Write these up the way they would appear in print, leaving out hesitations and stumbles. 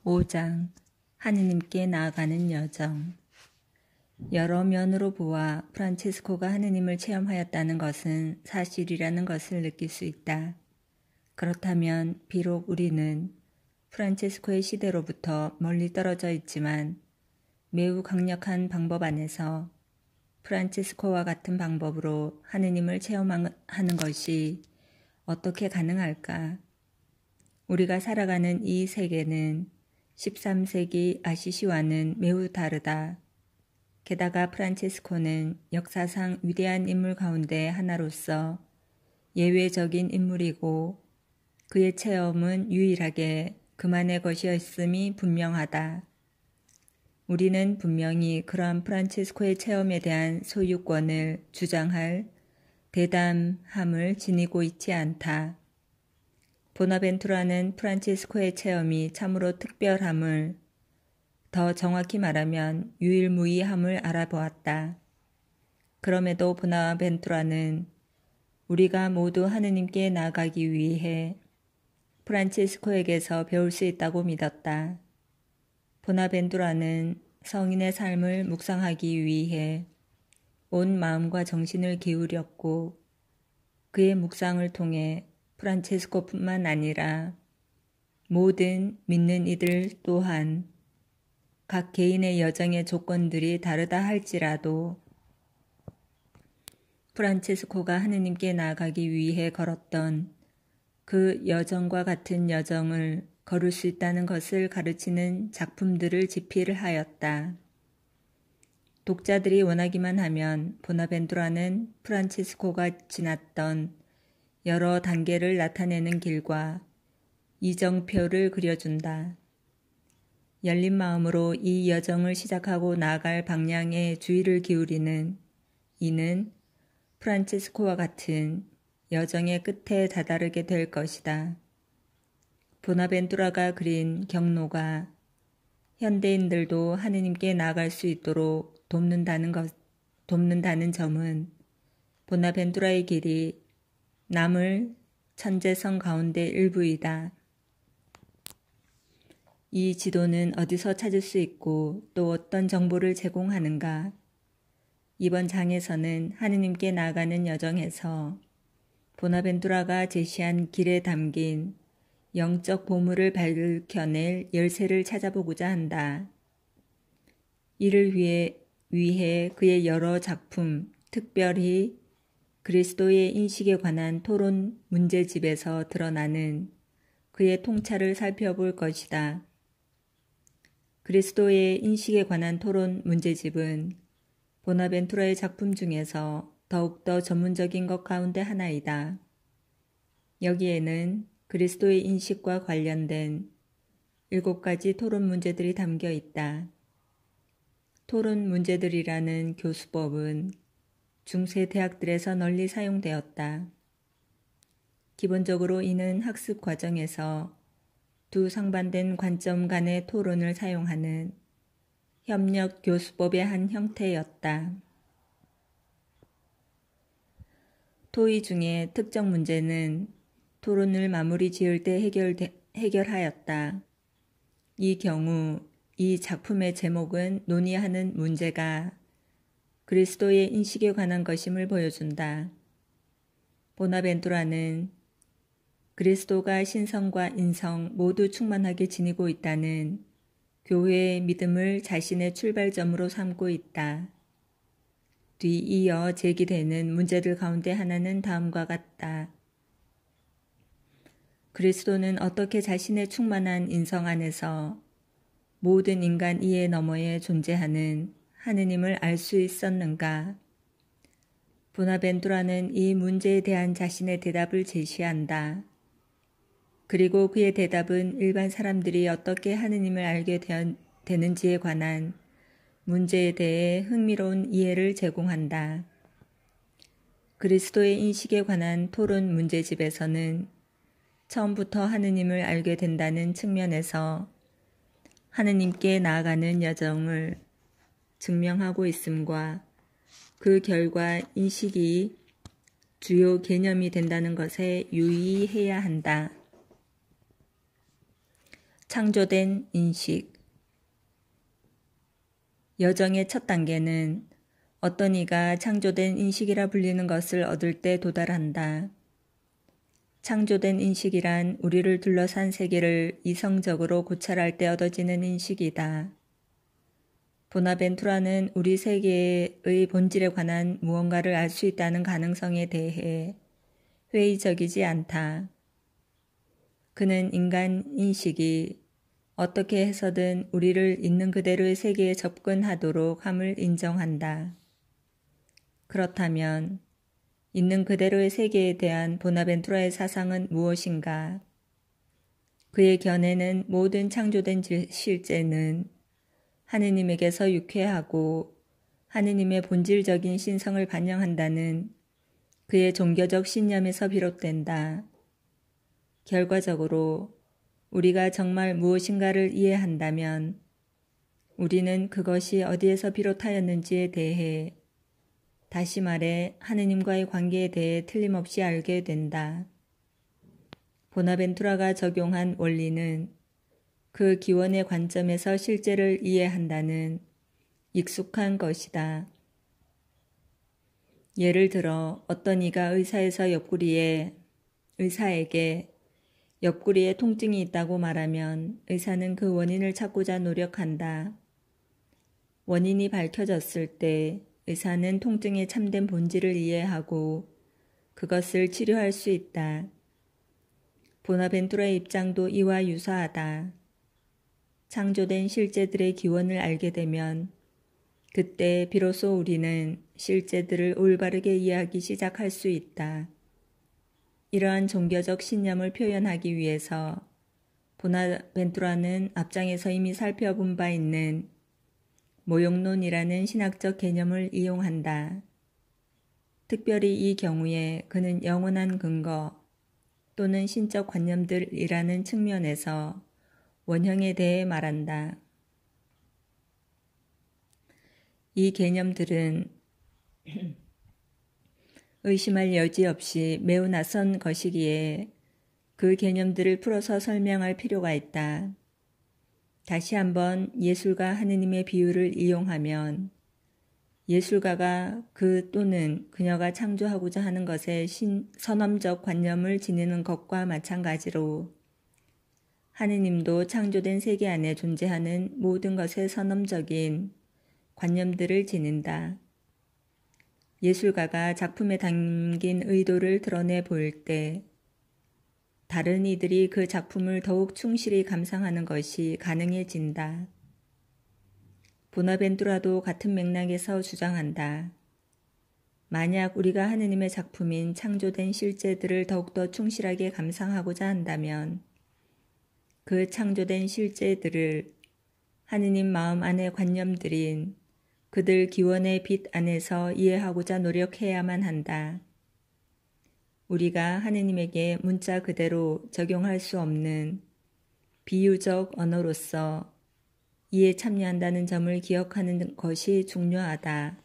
5장 하느님께 나아가는 여정. 여러 면으로 보아 프란체스코가 하느님을 체험하였다는 것은 사실이라는 것을 느낄 수 있다. 그렇다면 비록 우리는 프란체스코의 시대로부터 멀리 떨어져 있지만 매우 강력한 방법 안에서 프란체스코와 같은 방법으로 하느님을 체험하는 것이 어떻게 가능할까? 우리가 살아가는 이 세계는 13세기 아시시와는 매우 다르다. 게다가 프란체스코는 역사상 위대한 인물 가운데 하나로서 예외적인 인물이고 그의 체험은 유일하게 그만의 것이었음이 분명하다. 우리는 분명히 그러한 프란체스코의 체험에 대한 소유권을 주장할 대담함을 지니고 있지 않다. 보나벤투라는 프란체스코의 체험이 참으로 특별함을, 더 정확히 말하면 유일무이함을 알아보았다. 그럼에도 보나벤투라는 우리가 모두 하느님께 나아가기 위해 프란체스코에게서 배울 수 있다고 믿었다. 보나벤투라는 성인의 삶을 묵상하기 위해 온 마음과 정신을 기울였고 그의 묵상을 통해 프란체스코뿐만 아니라 모든 믿는 이들 또한 각 개인의 여정의 조건들이 다르다 할지라도 프란체스코가 하느님께 나아가기 위해 걸었던 그 여정과 같은 여정을 걸을 수 있다는 것을 가르치는 작품들을 집필을 하였다. 독자들이 원하기만 하면 보나벤투라는 프란체스코가 지났던 여러 단계를 나타내는 길과 이정표를 그려준다. 열린 마음으로 이 여정을 시작하고 나아갈 방향에 주의를 기울이는 이는 프란체스코와 같은 여정의 끝에 다다르게 될 것이다. 보나벤투라가 그린 경로가 현대인들도 하느님께 나아갈 수 있도록 돕는다는 점은 보나벤투라의 길이 남을 천재성 가운데 일부이다. 이 지도는 어디서 찾을 수 있고 또 어떤 정보를 제공하는가? 이번 장에서는 하느님께 나아가는 여정에서 보나벤투라가 제시한 길에 담긴 영적 보물을 밝혀낼 열쇠를 찾아보고자 한다. 이를 위해 그의 여러 작품, 특별히 그리스도의 인식에 관한 토론 문제집에서 드러나는 그의 통찰을 살펴볼 것이다. 그리스도의 인식에 관한 토론 문제집은 보나벤투라의 작품 중에서 더욱더 전문적인 것 가운데 하나이다. 여기에는 그리스도의 인식과 관련된 7가지 토론 문제들이 담겨 있다. 토론 문제들이라는 교수법은 중세 대학들에서 널리 사용되었다. 기본적으로 이는 학습 과정에서 두 상반된 관점 간의 토론을 사용하는 협력 교수법의 한 형태였다. 토의 중에 특정 문제는 토론을 마무리 지을 때 해결하였다. 이 경우 이 작품의 제목은 논의하는 문제가 그리스도의 인식에 관한 것임을 보여준다. 보나벤투라는 그리스도가 신성과 인성 모두 충만하게 지니고 있다는 교회의 믿음을 자신의 출발점으로 삼고 있다. 뒤이어 제기되는 문제들 가운데 하나는 다음과 같다. 그리스도는 어떻게 자신의 충만한 인성 안에서 모든 인간 이해 너머에 존재하는 하느님을 알 수 있었는가? 보나벤투라는 이 문제에 대한 자신의 대답을 제시한다. 그리고 그의 대답은 일반 사람들이 어떻게 하느님을 알게 되는지에 관한 문제에 대해 흥미로운 이해를 제공한다. 그리스도의 인식에 관한 토론 문제집에서는 처음부터 하느님을 알게 된다는 측면에서 하느님께 나아가는 여정을 증명하고 있음과 그 결과 인식이 주요 개념이 된다는 것에 유의해야 한다. 창조된 인식. 여정의 첫 단계는 어떤 이가 창조된 인식이라 불리는 것을 얻을 때 도달한다. 창조된 인식이란 우리를 둘러싼 세계를 이성적으로 고찰할 때 얻어지는 인식이다. 보나벤투라는 우리 세계의 본질에 관한 무언가를 알 수 있다는 가능성에 대해 회의적이지 않다. 그는 인간 인식이 어떻게 해서든 우리를 있는 그대로의 세계에 접근하도록 함을 인정한다. 그렇다면 있는 그대로의 세계에 대한 보나벤투라의 사상은 무엇인가? 그의 견해는 모든 창조된 실제는 하느님에게서 유쾌하고 하느님의 본질적인 신성을 반영한다는 그의 종교적 신념에서 비롯된다. 결과적으로 우리가 정말 무엇인가를 이해한다면 우리는 그것이 어디에서 비롯하였는지에 대해, 다시 말해 하느님과의 관계에 대해 틀림없이 알게 된다. 보나벤투라가 적용한 원리는 그 기원의 관점에서 실제를 이해한다는 익숙한 것이다. 예를 들어 어떤 이가 의사에게 옆구리에 통증이 있다고 말하면 의사는 그 원인을 찾고자 노력한다. 원인이 밝혀졌을 때 의사는 통증의 참된 본질을 이해하고 그것을 치료할 수 있다. 보나벤투라의 입장도 이와 유사하다. 창조된 실제들의 기원을 알게 되면 그때 비로소 우리는 실제들을 올바르게 이해하기 시작할 수 있다. 이러한 종교적 신념을 표현하기 위해서 보나벤투라는 앞장에서 이미 살펴본 바 있는 모욕론이라는 신학적 개념을 이용한다. 특별히 이 경우에 그는 영원한 근거 또는 신적 관념들이라는 측면에서 원형에 대해 말한다. 이 개념들은 의심할 여지 없이 매우 낯선 것이기에 그 개념들을 풀어서 설명할 필요가 있다. 다시 한번 예술가 하느님의 비유를 이용하면 예술가가 그 또는 그녀가 창조하고자 하는 것에 선험적 관념을 지니는 것과 마찬가지로 하느님도 창조된 세계 안에 존재하는 모든 것에 선험적인 관념들을 지닌다. 예술가가 작품에 담긴 의도를 드러내 보일 때 다른 이들이 그 작품을 더욱 충실히 감상하는 것이 가능해진다. 보나벤투라도 같은 맥락에서 주장한다. 만약 우리가 하느님의 작품인 창조된 실제들을 더욱더 충실하게 감상하고자 한다면 그 창조된 실제들을 하느님 마음 안의 관념들인 그들 기원의 빛 안에서 이해하고자 노력해야만 한다. 우리가 하느님에게 문자 그대로 적용할 수 없는 비유적 언어로서 이에 참여한다는 점을 기억하는 것이 중요하다.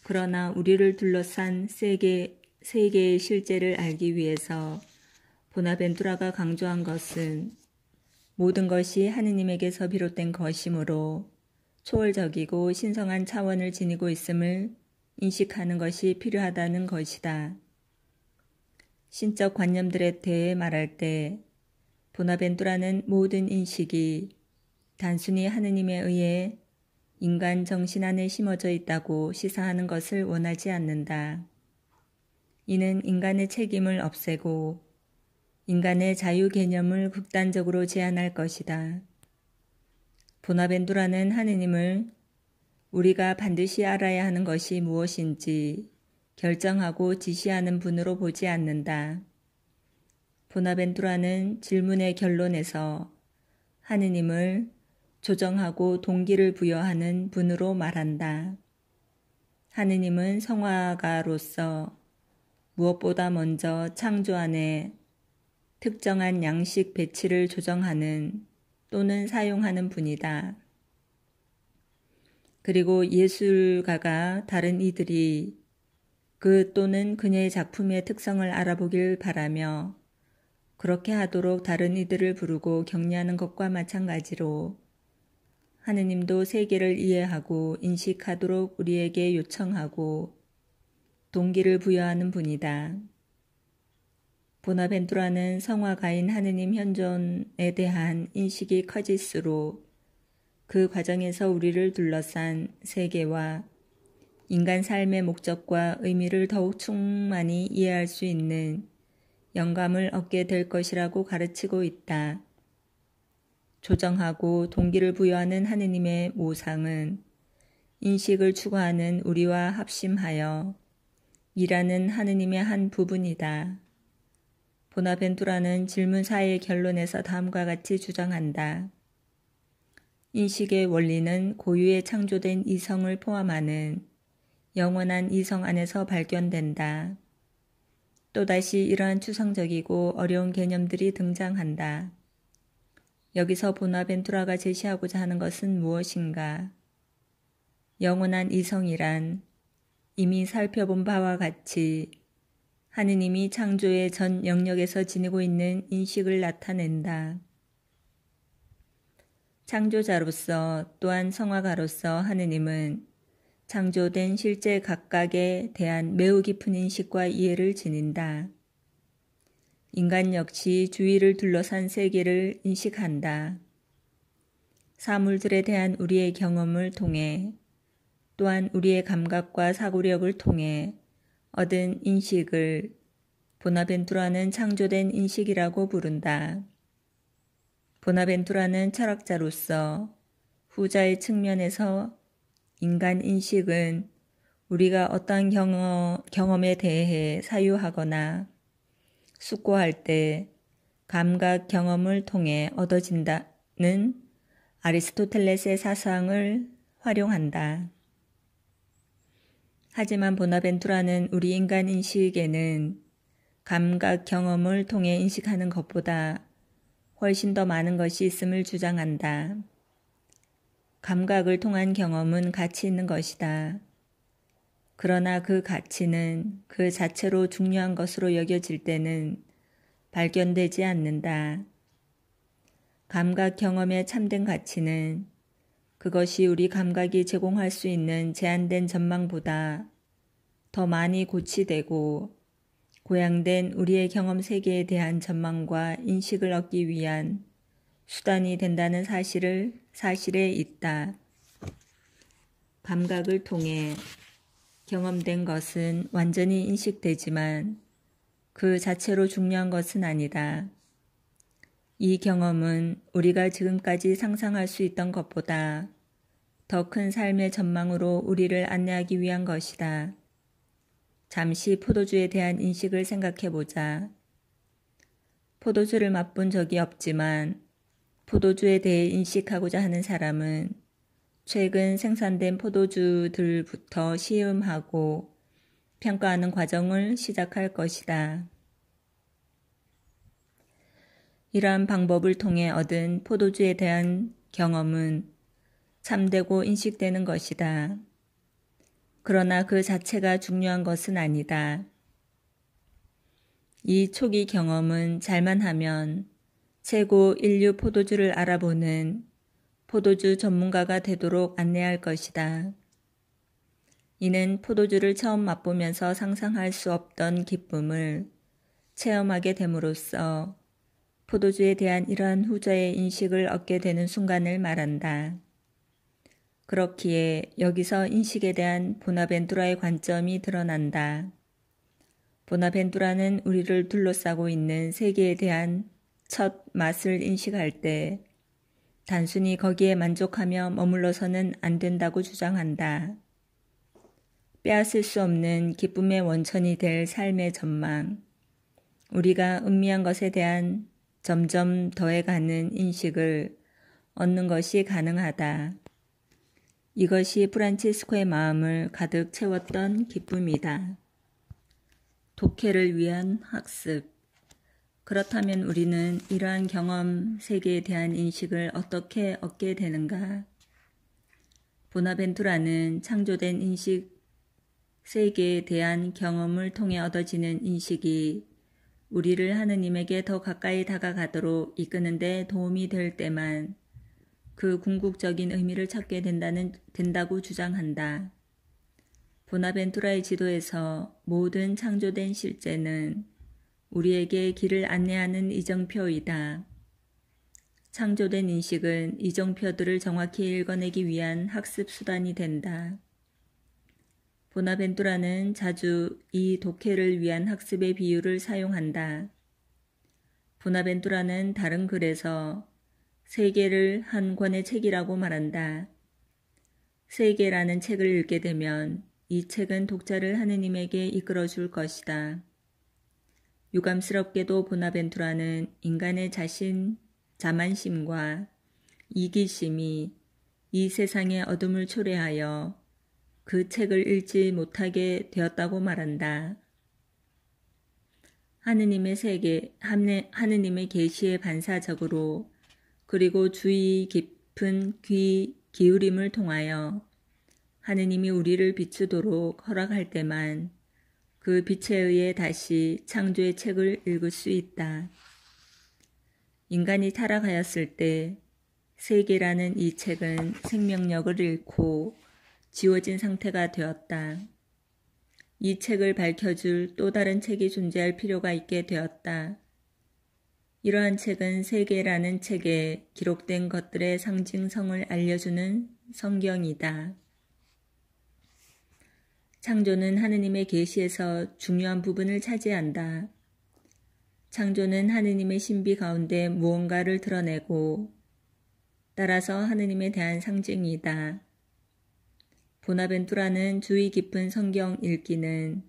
그러나 우리를 둘러싼 세계의 실제를 알기 위해서 보나벤투라가 강조한 것은 모든 것이 하느님에게서 비롯된 것이므로 초월적이고 신성한 차원을 지니고 있음을 인식하는 것이 필요하다는 것이다. 신적 관념들에 대해 말할 때 보나벤투라는 모든 인식이 단순히 하느님에 의해 인간 정신 안에 심어져 있다고 시사하는 것을 원하지 않는다. 이는 인간의 책임을 없애고 인간의 자유 개념을 극단적으로 제한할 것이다. 보나벤투라는 하느님을 우리가 반드시 알아야 하는 것이 무엇인지 결정하고 지시하는 분으로 보지 않는다. 보나벤투라는 질문의 결론에서 하느님을 조정하고 동기를 부여하는 분으로 말한다. 하느님은 성화가로서 무엇보다 먼저 창조 안에 특정한 양식 배치를 조정하는 또는 사용하는 분이다. 그리고 예술가가 다른 이들이 그 또는 그녀의 작품의 특성을 알아보길 바라며 그렇게 하도록 다른 이들을 부르고 격려하는 것과 마찬가지로 하느님도 세계를 이해하고 인식하도록 우리에게 요청하고 동기를 부여하는 분이다. 보나벤투라는 성화가인 하느님 현존에 대한 인식이 커질수록 그 과정에서 우리를 둘러싼 세계와 인간 삶의 목적과 의미를 더욱 충만히 이해할 수 있는 영감을 얻게 될 것이라고 가르치고 있다. 조정하고 동기를 부여하는 하느님의 모상은 인식을 추구하는 우리와 합심하여 일하는 하느님의 한 부분이다. 보나벤투라는 질문 4의 결론에서 다음과 같이 주장한다. 인식의 원리는 고유에 창조된 이성을 포함하는 영원한 이성 안에서 발견된다. 또다시 이러한 추상적이고 어려운 개념들이 등장한다. 여기서 보나벤투라가 제시하고자 하는 것은 무엇인가? 영원한 이성이란 이미 살펴본 바와 같이 하느님이 창조의 전 영역에서 지니고 있는 인식을 나타낸다. 창조자로서 또한 성화가로서 하느님은 창조된 실제 각각에 대한 매우 깊은 인식과 이해를 지닌다. 인간 역시 주위를 둘러싼 세계를 인식한다. 사물들에 대한 우리의 경험을 통해 또한 우리의 감각과 사고력을 통해 얻은 인식을 보나벤투라는 창조된 인식이라고 부른다. 보나벤투라는 철학자로서 후자의 측면에서 인간 인식은 우리가 어떠한 경험에 대해 사유하거나 숙고할 때 감각 경험을 통해 얻어진다는 아리스토텔레스의 사상을 활용한다. 하지만 보나벤투라는 우리 인간 인식에는 감각 경험을 통해 인식하는 것보다 훨씬 더 많은 것이 있음을 주장한다. 감각을 통한 경험은 가치 있는 것이다. 그러나 그 가치는 그 자체로 중요한 것으로 여겨질 때는 발견되지 않는다. 감각 경험의 참된 가치는 그것이 우리 감각이 제공할 수 있는 제한된 전망보다 더 많이 고치되고 고양된 우리의 경험 세계에 대한 전망과 인식을 얻기 위한 수단이 된다는 사실에 있다. 감각을 통해 경험된 것은 완전히 인식되지만 그 자체로 중요한 것은 아니다. 이 경험은 우리가 지금까지 상상할 수 있던 것보다 더 큰 삶의 전망으로 우리를 안내하기 위한 것이다. 잠시 포도주에 대한 인식을 생각해보자. 포도주를 맛본 적이 없지만 포도주에 대해 인식하고자 하는 사람은 최근 생산된 포도주들부터 시음하고 평가하는 과정을 시작할 것이다. 이러한 방법을 통해 얻은 포도주에 대한 경험은 참되고 인식되는 것이다. 그러나 그 자체가 중요한 것은 아니다. 이 초기 경험은 잘만 하면 최고 인류 포도주를 알아보는 포도주 전문가가 되도록 안내할 것이다. 이는 포도주를 처음 맛보면서 상상할 수 없던 기쁨을 체험하게 됨으로써 포도주에 대한 이러한 후자의 인식을 얻게 되는 순간을 말한다. 그렇기에 여기서 인식에 대한 보나벤투라의 관점이 드러난다. 보나벤투라는 우리를 둘러싸고 있는 세계에 대한 첫 맛을 인식할 때 단순히 거기에 만족하며 머물러서는 안 된다고 주장한다. 빼앗을 수 없는 기쁨의 원천이 될 삶의 전망, 우리가 음미한 것에 대한 점점 더해가는 인식을 얻는 것이 가능하다. 이것이 프란치스코의 마음을 가득 채웠던 기쁨이다. 독해를 위한 학습. 그렇다면 우리는 이러한 경험 세계에 대한 인식을 어떻게 얻게 되는가? 보나벤투라는 창조된 인식 세계에 대한 경험을 통해 얻어지는 인식이 우리를 하느님에게 더 가까이 다가가도록 이끄는 데 도움이 될 때만 그 궁극적인 의미를 찾게 된다고 주장한다. 보나벤투라의 지도에서 모든 창조된 실제는 우리에게 길을 안내하는 이정표이다. 창조된 인식은 이정표들을 정확히 읽어내기 위한 학습 수단이 된다. 보나벤투라는 자주 이 독해를 위한 학습의 비유를 사용한다. 보나벤투라는 다른 글에서 세계를 한 권의 책이라고 말한다. 세계라는 책을 읽게 되면 이 책은 독자를 하느님에게 이끌어 줄 것이다. 유감스럽게도 보나벤투라는 인간의 자만심과 이기심이 이 세상의 어둠을 초래하여 그 책을 읽지 못하게 되었다고 말한다. 하느님의 계시에 반사적으로 그리고 주의 깊은 귀 기울임을 통하여 하느님이 우리를 비추도록 허락할 때만 그 빛에 의해 다시 창조의 책을 읽을 수 있다. 인간이 타락하였을 때 세계라는 이 책은 생명력을 잃고 지워진 상태가 되었다. 이 책을 밝혀줄 또 다른 책이 존재할 필요가 있게 되었다. 이러한 책은 세계라는 책에 기록된 것들의 상징성을 알려주는 성경이다. 창조는 하느님의 계시에서 중요한 부분을 차지한다. 창조는 하느님의 신비 가운데 무언가를 드러내고 따라서 하느님에 대한 상징이다. 보나벤투라는 주의 깊은 성경 읽기는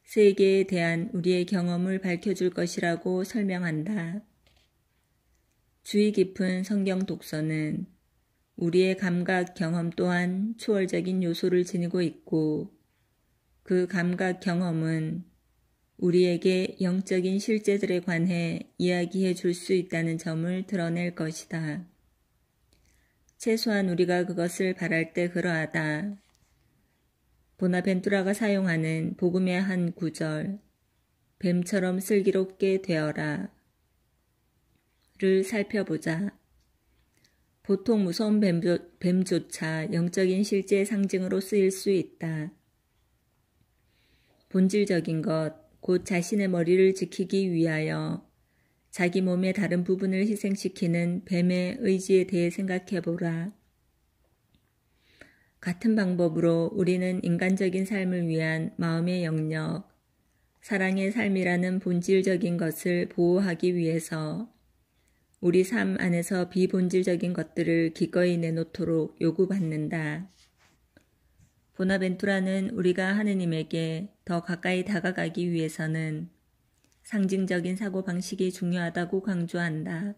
세계에 대한 우리의 경험을 밝혀줄 것이라고 설명한다. 주의 깊은 성경 독서는 우리의 감각 경험 또한 초월적인 요소를 지니고 있고 그 감각 경험은 우리에게 영적인 실제들에 관해 이야기해 줄 수 있다는 점을 드러낼 것이다. 최소한 우리가 그것을 바랄 때 그러하다. 보나벤투라가 사용하는 복음의 한 구절, 뱀처럼 슬기롭게 되어라 를 살펴보자. 보통 무서운 뱀조차 영적인 실제의 상징으로 쓰일 수 있다. 본질적인 것, 곧 자신의 머리를 지키기 위하여 자기 몸의 다른 부분을 희생시키는 뱀의 의지에 대해 생각해보라. 같은 방법으로 우리는 인간적인 삶을 위한 마음의 영역, 사랑의 삶이라는 본질적인 것을 보호하기 위해서 우리 삶 안에서 비본질적인 것들을 기꺼이 내놓도록 요구받는다. 보나벤투라는 우리가 하느님에게 더 가까이 다가가기 위해서는 상징적인 사고방식이 중요하다고 강조한다.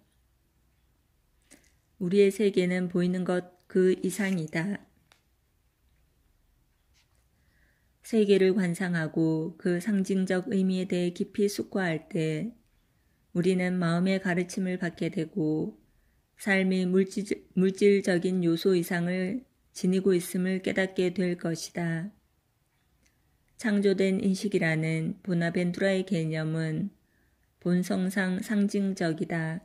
우리의 세계는 보이는 것 그 이상이다. 세계를 관상하고 그 상징적 의미에 대해 깊이 숙고할 때 우리는 마음의 가르침을 받게 되고 삶이 물질적인 요소 이상을 지니고 있음을 깨닫게 될 것이다. 창조된 인식이라는 보나벤투라의 개념은 본성상 상징적이다.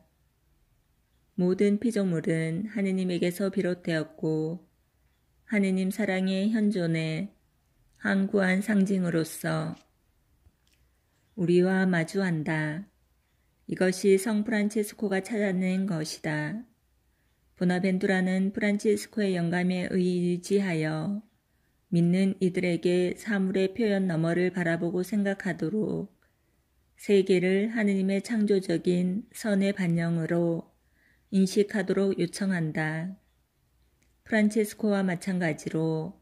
모든 피조물은 하느님에게서 비롯되었고 하느님 사랑의 현존의 항구한 상징으로서 우리와 마주한다. 이것이 성 프란치스코가 찾아낸 것이다. 보나벤투라는 프란치스코의 영감에 의지하여 믿는 이들에게 사물의 표현 너머를 바라보고 생각하도록 세계를 하느님의 창조적인 선의 반영으로 인식하도록 요청한다. 프란치스코와 마찬가지로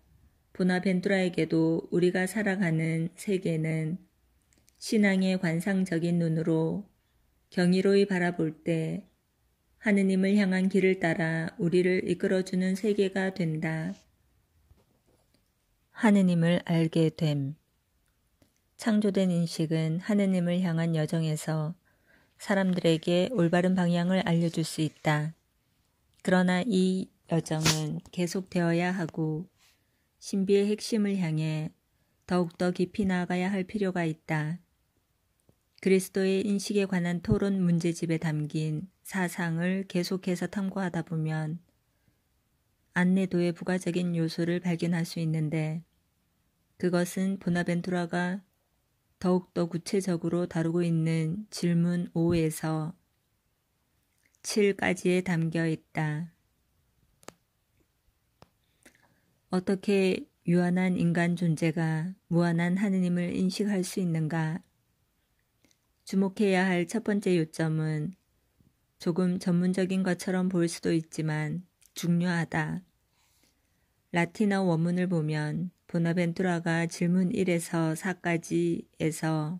보나벤투라에게도 우리가 살아가는 세계는 신앙의 관상적인 눈으로 경이로이 바라볼 때 하느님을 향한 길을 따라 우리를 이끌어주는 세계가 된다. 하느님을 알게 됨. 창조된 인식은 하느님을 향한 여정에서 사람들에게 올바른 방향을 알려줄 수 있다. 그러나 이 여정은 계속되어야 하고 신비의 핵심을 향해 더욱더 깊이 나아가야 할 필요가 있다. 그리스도의 인식에 관한 토론 문제집에 담긴 사상을 계속해서 탐구하다 보면 안내도의 부가적인 요소를 발견할 수 있는데, 그것은 보나벤투라가 더욱더 구체적으로 다루고 있는 질문 5에서 7까지에 담겨 있다. 어떻게 유한한 인간 존재가 무한한 하느님을 인식할 수 있는가? 주목해야 할 첫 번째 요점은 조금 전문적인 것처럼 보일 수도 있지만 중요하다. 라틴어 원문을 보면 보나벤투라가 질문 1에서 4까지에서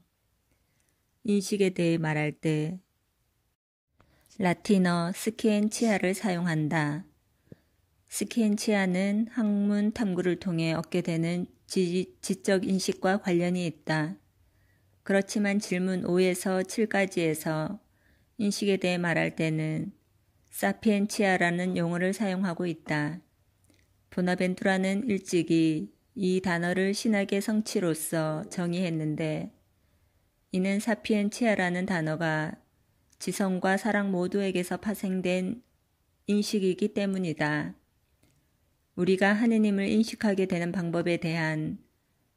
인식에 대해 말할 때 라틴어 스키엔치아를 사용한다. 스키엔치아는 학문 탐구를 통해 얻게 되는 지적 인식과 관련이 있다. 그렇지만 질문 5에서 7까지에서 인식에 대해 말할 때는 사피엔치아라는 용어를 사용하고 있다. 보나벤투라는 일찍이 이 단어를 신학의 성취로서 정의했는데, 이는 사피엔치아라는 단어가 지성과 사랑 모두에게서 파생된 인식이기 때문이다. 우리가 하느님을 인식하게 되는 방법에 대한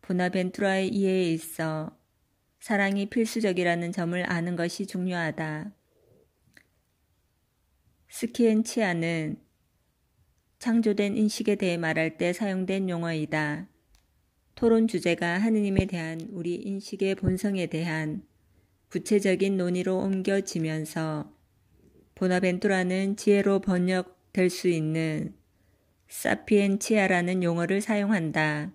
보나벤투라의 이해에 있어 사랑이 필수적이라는 점을 아는 것이 중요하다. 스키엔치아는 창조된 인식에 대해 말할 때 사용된 용어이다. 토론 주제가 하느님에 대한 우리 인식의 본성에 대한 구체적인 논의로 옮겨지면서 보나벤투라는 지혜로 번역될 수 있는 사피엔치아라는 용어를 사용한다.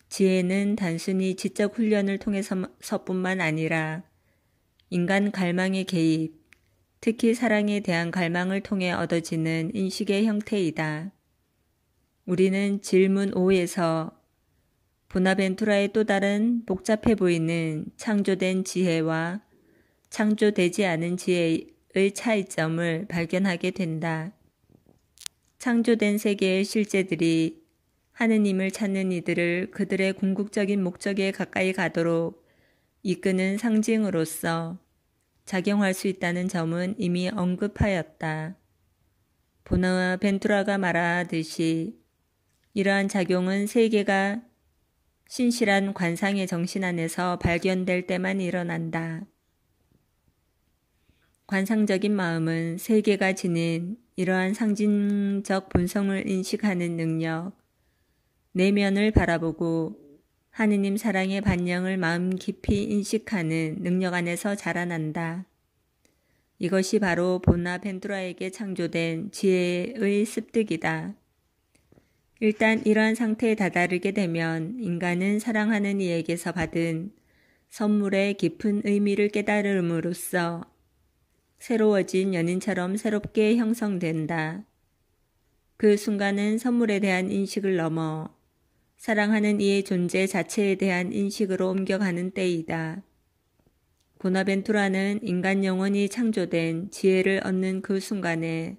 지혜는 단순히 지적 훈련을 통해서뿐만 아니라 인간 갈망의 개입, 특히 사랑에 대한 갈망을 통해 얻어지는 인식의 형태이다. 우리는 질문 5에서 보나벤투라의 또 다른 복잡해 보이는 창조된 지혜와 창조되지 않은 지혜의 차이점을 발견하게 된다. 창조된 세계의 실제들이 하느님을 찾는 이들을 그들의 궁극적인 목적에 가까이 가도록 이끄는 상징으로서 작용할 수 있다는 점은 이미 언급하였다. 보나벤투라가 말하듯이 이러한 작용은 세계가 신실한 관상의 정신 안에서 발견될 때만 일어난다. 관상적인 마음은 세계가 지닌 이러한 상징적 본성을 인식하는 능력, 내면을 바라보고 하느님 사랑의 반영을 마음 깊이 인식하는 능력 안에서 자라난다. 이것이 바로 보나벤투라에게 창조된 지혜의 습득이다. 일단 이러한 상태에 다다르게 되면 인간은 사랑하는 이에게서 받은 선물의 깊은 의미를 깨달음으로써 새로워진 연인처럼 새롭게 형성된다. 그 순간은 선물에 대한 인식을 넘어 사랑하는 이의 존재 자체에 대한 인식으로 옮겨가는 때이다. 보나벤투라는 인간 영혼이 창조된 지혜를 얻는 그 순간에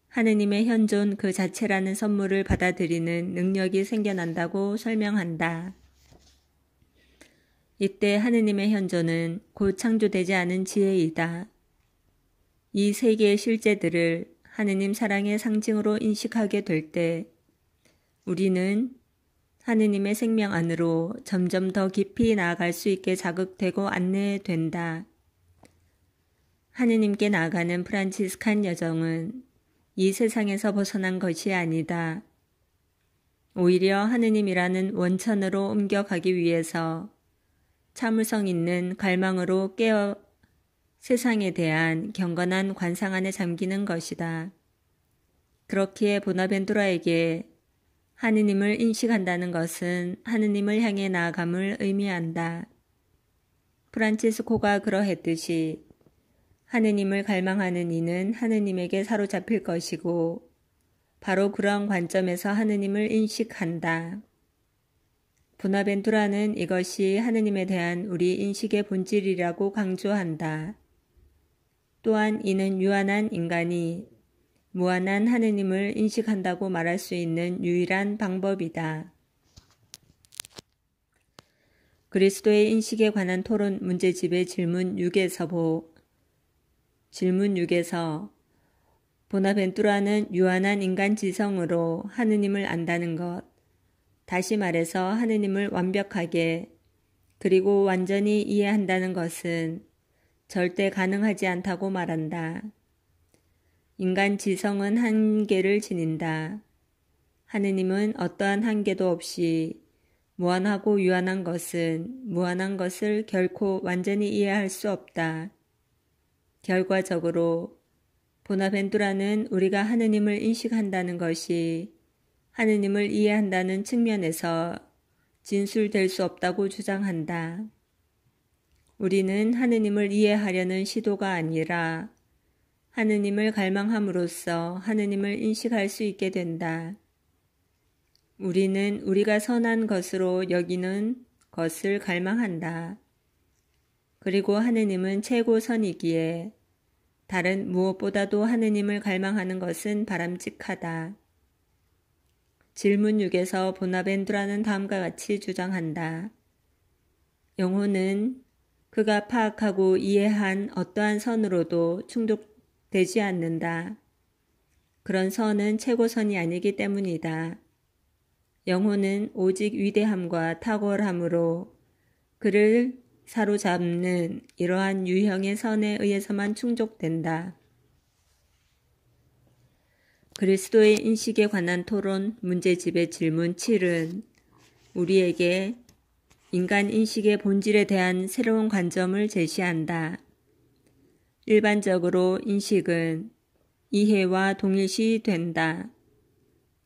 하느님의 현존 그 자체라는 선물을 받아들이는 능력이 생겨난다고 설명한다. 이때 하느님의 현존은 곧 창조되지 않은 지혜이다. 이 세계의 실제들을 하느님 사랑의 상징으로 인식하게 될 때 우리는 하느님의 생명 안으로 점점 더 깊이 나아갈 수 있게 자극되고 안내된다. 하느님께 나아가는 프란치스칸 여정은 이 세상에서 벗어난 것이 아니다. 오히려 하느님이라는 원천으로 옮겨가기 위해서 참을성 있는 갈망으로 깨어 세상에 대한 경건한 관상 안에 잠기는 것이다. 그렇기에 보나벤투라에게 하느님을 인식한다는 것은 하느님을 향해 나아감을 의미한다. 프란치스코가 그러했듯이 하느님을 갈망하는 이는 하느님에게 사로잡힐 것이고 바로 그러한 관점에서 하느님을 인식한다. 보나벤투라는 이것이 하느님에 대한 우리 인식의 본질이라고 강조한다. 또한 이는 유한한 인간이 무한한 하느님을 인식한다고 말할 수 있는 유일한 방법이다. 그리스도의 인식에 관한 토론 문제집의 질문 6에서 보나벤투라는 유한한 인간 지성으로 하느님을 안다는 것, 다시 말해서 하느님을 완벽하게 그리고 완전히 이해한다는 것은 절대 가능하지 않다고 말한다. 인간 지성은 한계를 지닌다. 하느님은 어떠한 한계도 없이 무한하고 유한한 것은 무한한 것을 결코 완전히 이해할 수 없다. 결과적으로 보나벤투라는 우리가 하느님을 인식한다는 것이 하느님을 이해한다는 측면에서 진술될 수 없다고 주장한다. 우리는 하느님을 이해하려는 시도가 아니라 하느님을 갈망함으로써 하느님을 인식할 수 있게 된다. 우리는 우리가 선한 것으로 여기는 것을 갈망한다. 그리고 하느님은 최고선이기에 다른 무엇보다도 하느님을 갈망하는 것은 바람직하다. 질문 6에서 보나벤투라는 다음과 같이 주장한다. 영혼은 그가 파악하고 이해한 어떠한 선으로도 충족되지 않는다. 그런 선은 최고선이 아니기 때문이다. 영혼은 오직 위대함과 탁월함으로 그를 사로잡는 이러한 유형의 선에 의해서만 충족된다. 그리스도의 인식에 관한 토론 문제집의 질문 7은 우리에게 인간 인식의 본질에 대한 새로운 관점을 제시한다. 일반적으로 인식은 이해와 동일시 된다.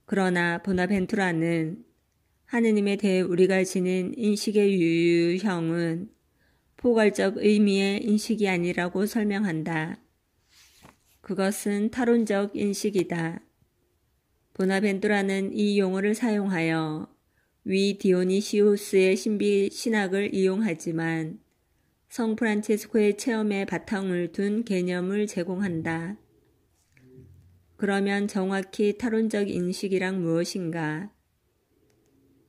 그러나 보나벤투라는 하느님에 대해 우리가 지닌 인식의 유형은 포괄적 의미의 인식이 아니라고 설명한다. 그것은 타론적 인식이다. 보나벤투라는 이 용어를 사용하여 위 디오니시우스의 신비 신학을 이용하지만 성 프란체스코의 체험에 바탕을 둔 개념을 제공한다. 그러면 정확히 타론적 인식이란 무엇인가?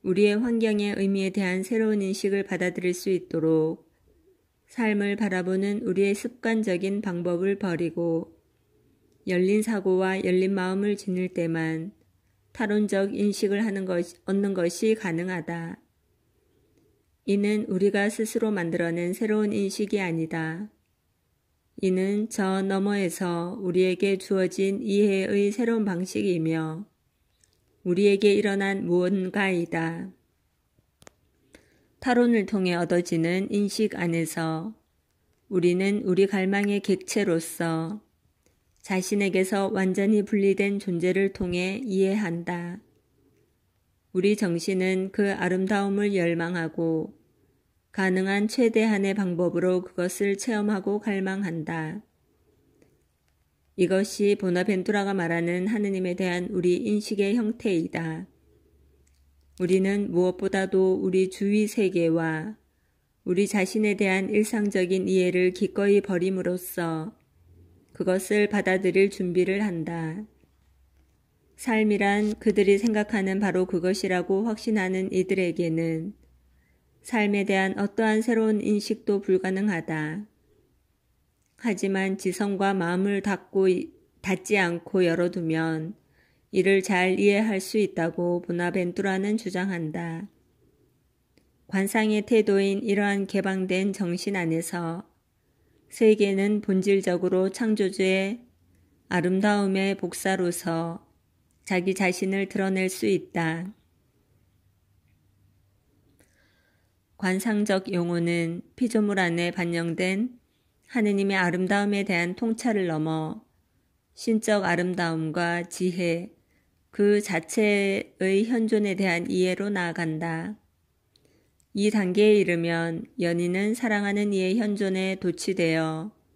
우리의 환경의 의미에 대한 새로운 인식을 받아들일 수 있도록 삶을 바라보는 우리의 습관적인 방법을 버리고 열린 사고와 열린 마음을 지닐 때만 타론적 인식을 얻는 것이 가능하다. 이는 우리가 스스로 만들어낸 새로운 인식이 아니다. 이는 저 너머에서 우리에게 주어진 이해의 새로운 방식이며 우리에게 일어난 무언가이다. 타론을 통해 얻어지는 인식 안에서 우리는 우리 갈망의 객체로서 자신에게서 완전히 분리된 존재를 통해 이해한다. 우리 정신은 그 아름다움을 열망하고 가능한 최대한의 방법으로 그것을 체험하고 갈망한다. 이것이 보나벤투라가 말하는 하느님에 대한 우리 인식의 형태이다. 우리는 무엇보다도 우리 주위 세계와 우리 자신에 대한 일상적인 이해를 기꺼이 버림으로써 그것을 받아들일 준비를 한다. 삶이란 그들이 생각하는 바로 그것이라고 확신하는 이들에게는 삶에 대한 어떠한 새로운 인식도 불가능하다. 하지만 지성과 마음을 닫지 않고 열어두면 이를 잘 이해할 수 있다고 보나벤투라는 주장한다. 관상의 태도인 이러한 개방된 정신 안에서 세계는 본질적으로 창조주의 아름다움의 복사로서 자기 자신을 드러낼 수 있다. 관상적 용어는 피조물 안에 반영된 하느님의 아름다움에 대한 통찰을 넘어 신적 아름다움과 지혜, 그 자체의 현존에 대한 이해로 나아간다. 이 단계에 이르면 연인은 사랑하는 이의 현존에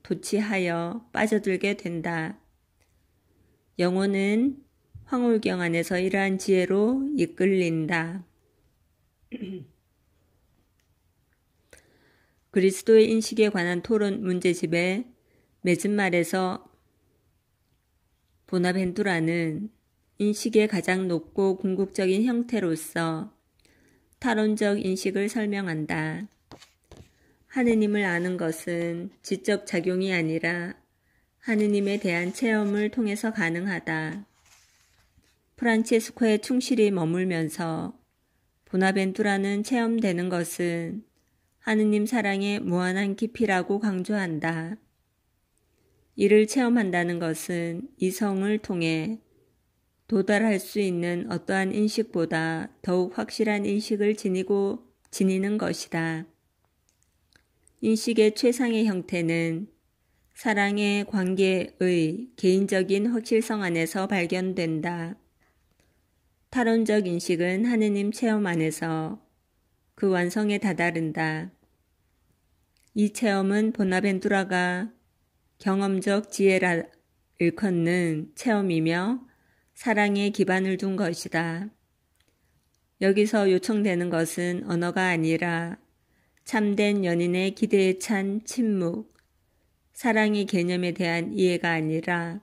도취하여 빠져들게 된다. 영혼은 황홀경 안에서 이러한 지혜로 이끌린다. 그리스도의 인식에 관한 토론 문제집의 맺은 말에서 보나벤투라는 인식의 가장 높고 궁극적인 형태로서 타론적 인식을 설명한다. 하느님을 아는 것은 지적 작용이 아니라 하느님에 대한 체험을 통해서 가능하다. 프란체스코에 충실히 머물면서 보나벤투라는 체험되는 것은 하느님 사랑의 무한한 깊이라고 강조한다. 이를 체험한다는 것은 이성을 통해 도달할 수 있는 어떠한 인식보다 더욱 확실한 인식을 지니는 것이다. 인식의 최상의 형태는 사랑의 관계의 개인적인 확실성 안에서 발견된다. 타론적 인식은 하느님 체험 안에서 그 완성에 다다른다. 이 체험은 보나벤투라가 경험적 지혜를 일컫는 체험이며 사랑에 기반을 둔 것이다. 여기서 요청되는 것은 언어가 아니라 참된 연인의 기대에 찬 침묵, 사랑의 개념에 대한 이해가 아니라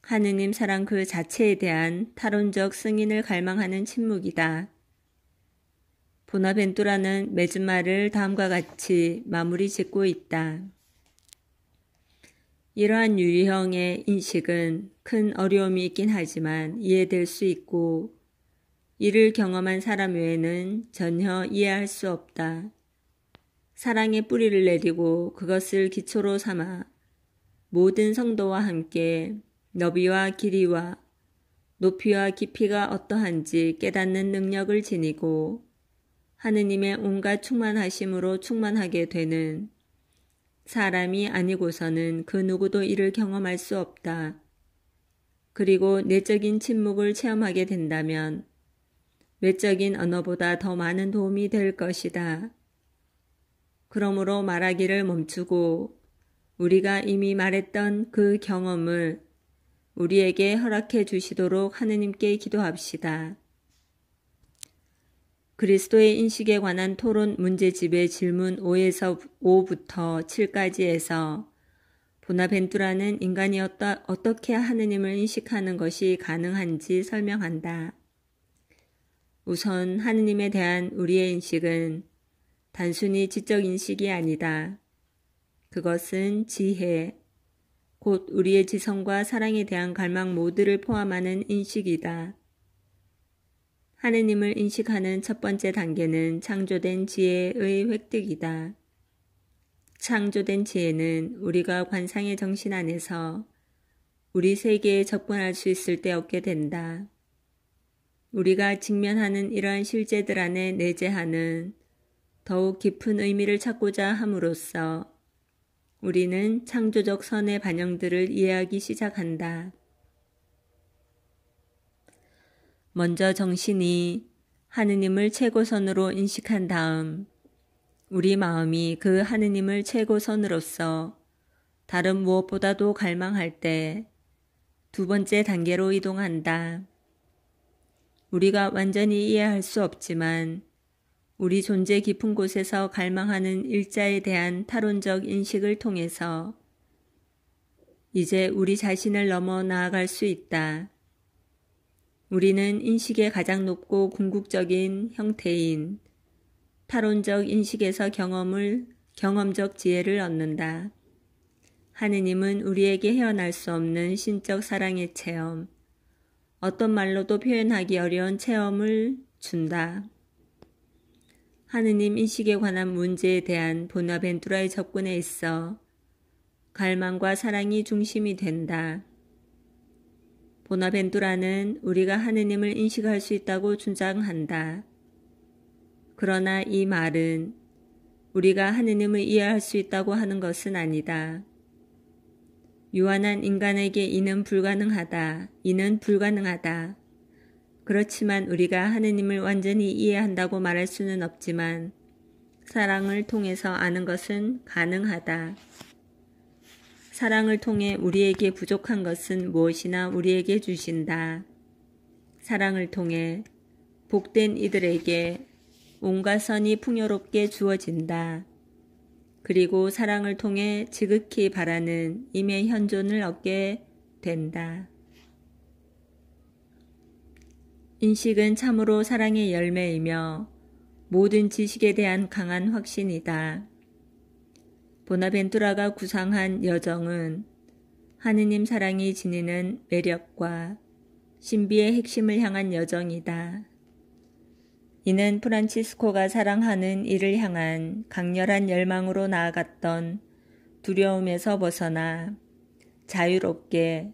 하느님 사랑 그 자체에 대한 타론적 승인을 갈망하는 침묵이다. 보나벤투라는 맺은 말을 다음과 같이 마무리 짓고 있다. 이러한 유형의 인식은 큰 어려움이 있긴 하지만 이해될 수 있고 이를 경험한 사람 외에는 전혀 이해할 수 없다. 사랑의 뿌리를 내리고 그것을 기초로 삼아 모든 성도와 함께 너비와 길이와 높이와 깊이가 어떠한지 깨닫는 능력을 지니고 하느님의 온갖 충만하심으로 충만하게 되는 사람이 아니고서는 그 누구도 이를 경험할 수 없다. 그리고 내적인 침묵을 체험하게 된다면 외적인 언어보다 더 많은 도움이 될 것이다. 그러므로 말하기를 멈추고 우리가 이미 말했던 그 경험을 우리에게 허락해 주시도록 하느님께 기도합시다. 그리스도의 인식에 관한 토론 문제집의 질문 5부터 7까지에서 보나벤투라는 인간이 어떻게 하느님을 인식하는 것이 가능한지 설명한다. 우선 하느님에 대한 우리의 인식은 단순히 지적 인식이 아니다. 그것은 지혜, 곧 우리의 지성과 사랑에 대한 갈망 모두를 포함하는 인식이다. 하느님을 인식하는 첫 번째 단계는 창조된 지혜의 획득이다. 창조된 지혜는 우리가 관상의 정신 안에서 우리 세계에 접근할 수 있을 때 얻게 된다. 우리가 직면하는 이러한 실제들 안에 내재하는 더욱 깊은 의미를 찾고자 함으로써 우리는 창조적 선의 반영들을 이해하기 시작한다. 먼저 정신이 하느님을 최고선으로 인식한 다음 우리 마음이 그 하느님을 최고선으로서 다른 무엇보다도 갈망할 때 두 번째 단계로 이동한다. 우리가 완전히 이해할 수 없지만 우리 존재 깊은 곳에서 갈망하는 일자에 대한 타론적 인식을 통해서 이제 우리 자신을 넘어 나아갈 수 있다. 우리는 인식의 가장 높고 궁극적인 형태인 타론적 인식에서 경험적 지혜를 얻는다. 하느님은 우리에게 헤어날 수 없는 신적 사랑의 체험, 어떤 말로도 표현하기 어려운 체험을 준다. 하느님 인식에 관한 문제에 대한 보나벤투라의 접근에 있어 갈망과 사랑이 중심이 된다. 보나벤투라는 우리가 하느님을 인식할 수 있다고 주장한다. 그러나 이 말은 우리가 하느님을 이해할 수 있다고 하는 것은 아니다. 유한한 인간에게 이는 불가능하다. 그렇지만 우리가 하느님을 완전히 이해한다고 말할 수는 없지만 사랑을 통해서 아는 것은 가능하다. 사랑을 통해 우리에게 부족한 것은 무엇이나 우리에게 주신다. 사랑을 통해 복된 이들에게 온갖 선이 풍요롭게 주어진다. 그리고 사랑을 통해 지극히 바라는 임의 현존을 얻게 된다. 인식은 참으로 사랑의 열매이며 모든 지식에 대한 강한 확신이다. 보나벤투라가 구상한 여정은 하느님 사랑이 지니는 매력과 신비의 핵심을 향한 여정이다. 이는 프란치스코가 사랑하는 이를 향한 강렬한 열망으로 나아갔던 두려움에서 벗어나 자유롭게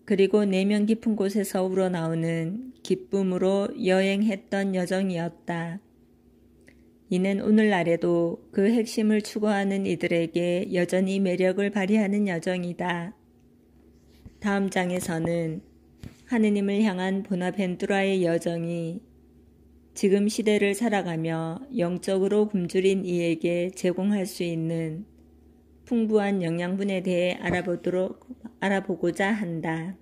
그리고 내면 깊은 곳에서 우러나오는 기쁨으로 여행했던 여정이었다. 이는 오늘날에도 그 핵심을 추구하는 이들에게 여전히 매력을 발휘하는 여정이다. 다음 장에서는 하느님을 향한 보나벤투라의 여정이 지금 시대를 살아가며 영적으로 굶주린 이에게 제공할 수 있는 풍부한 영양분에 대해 알아보고자 한다.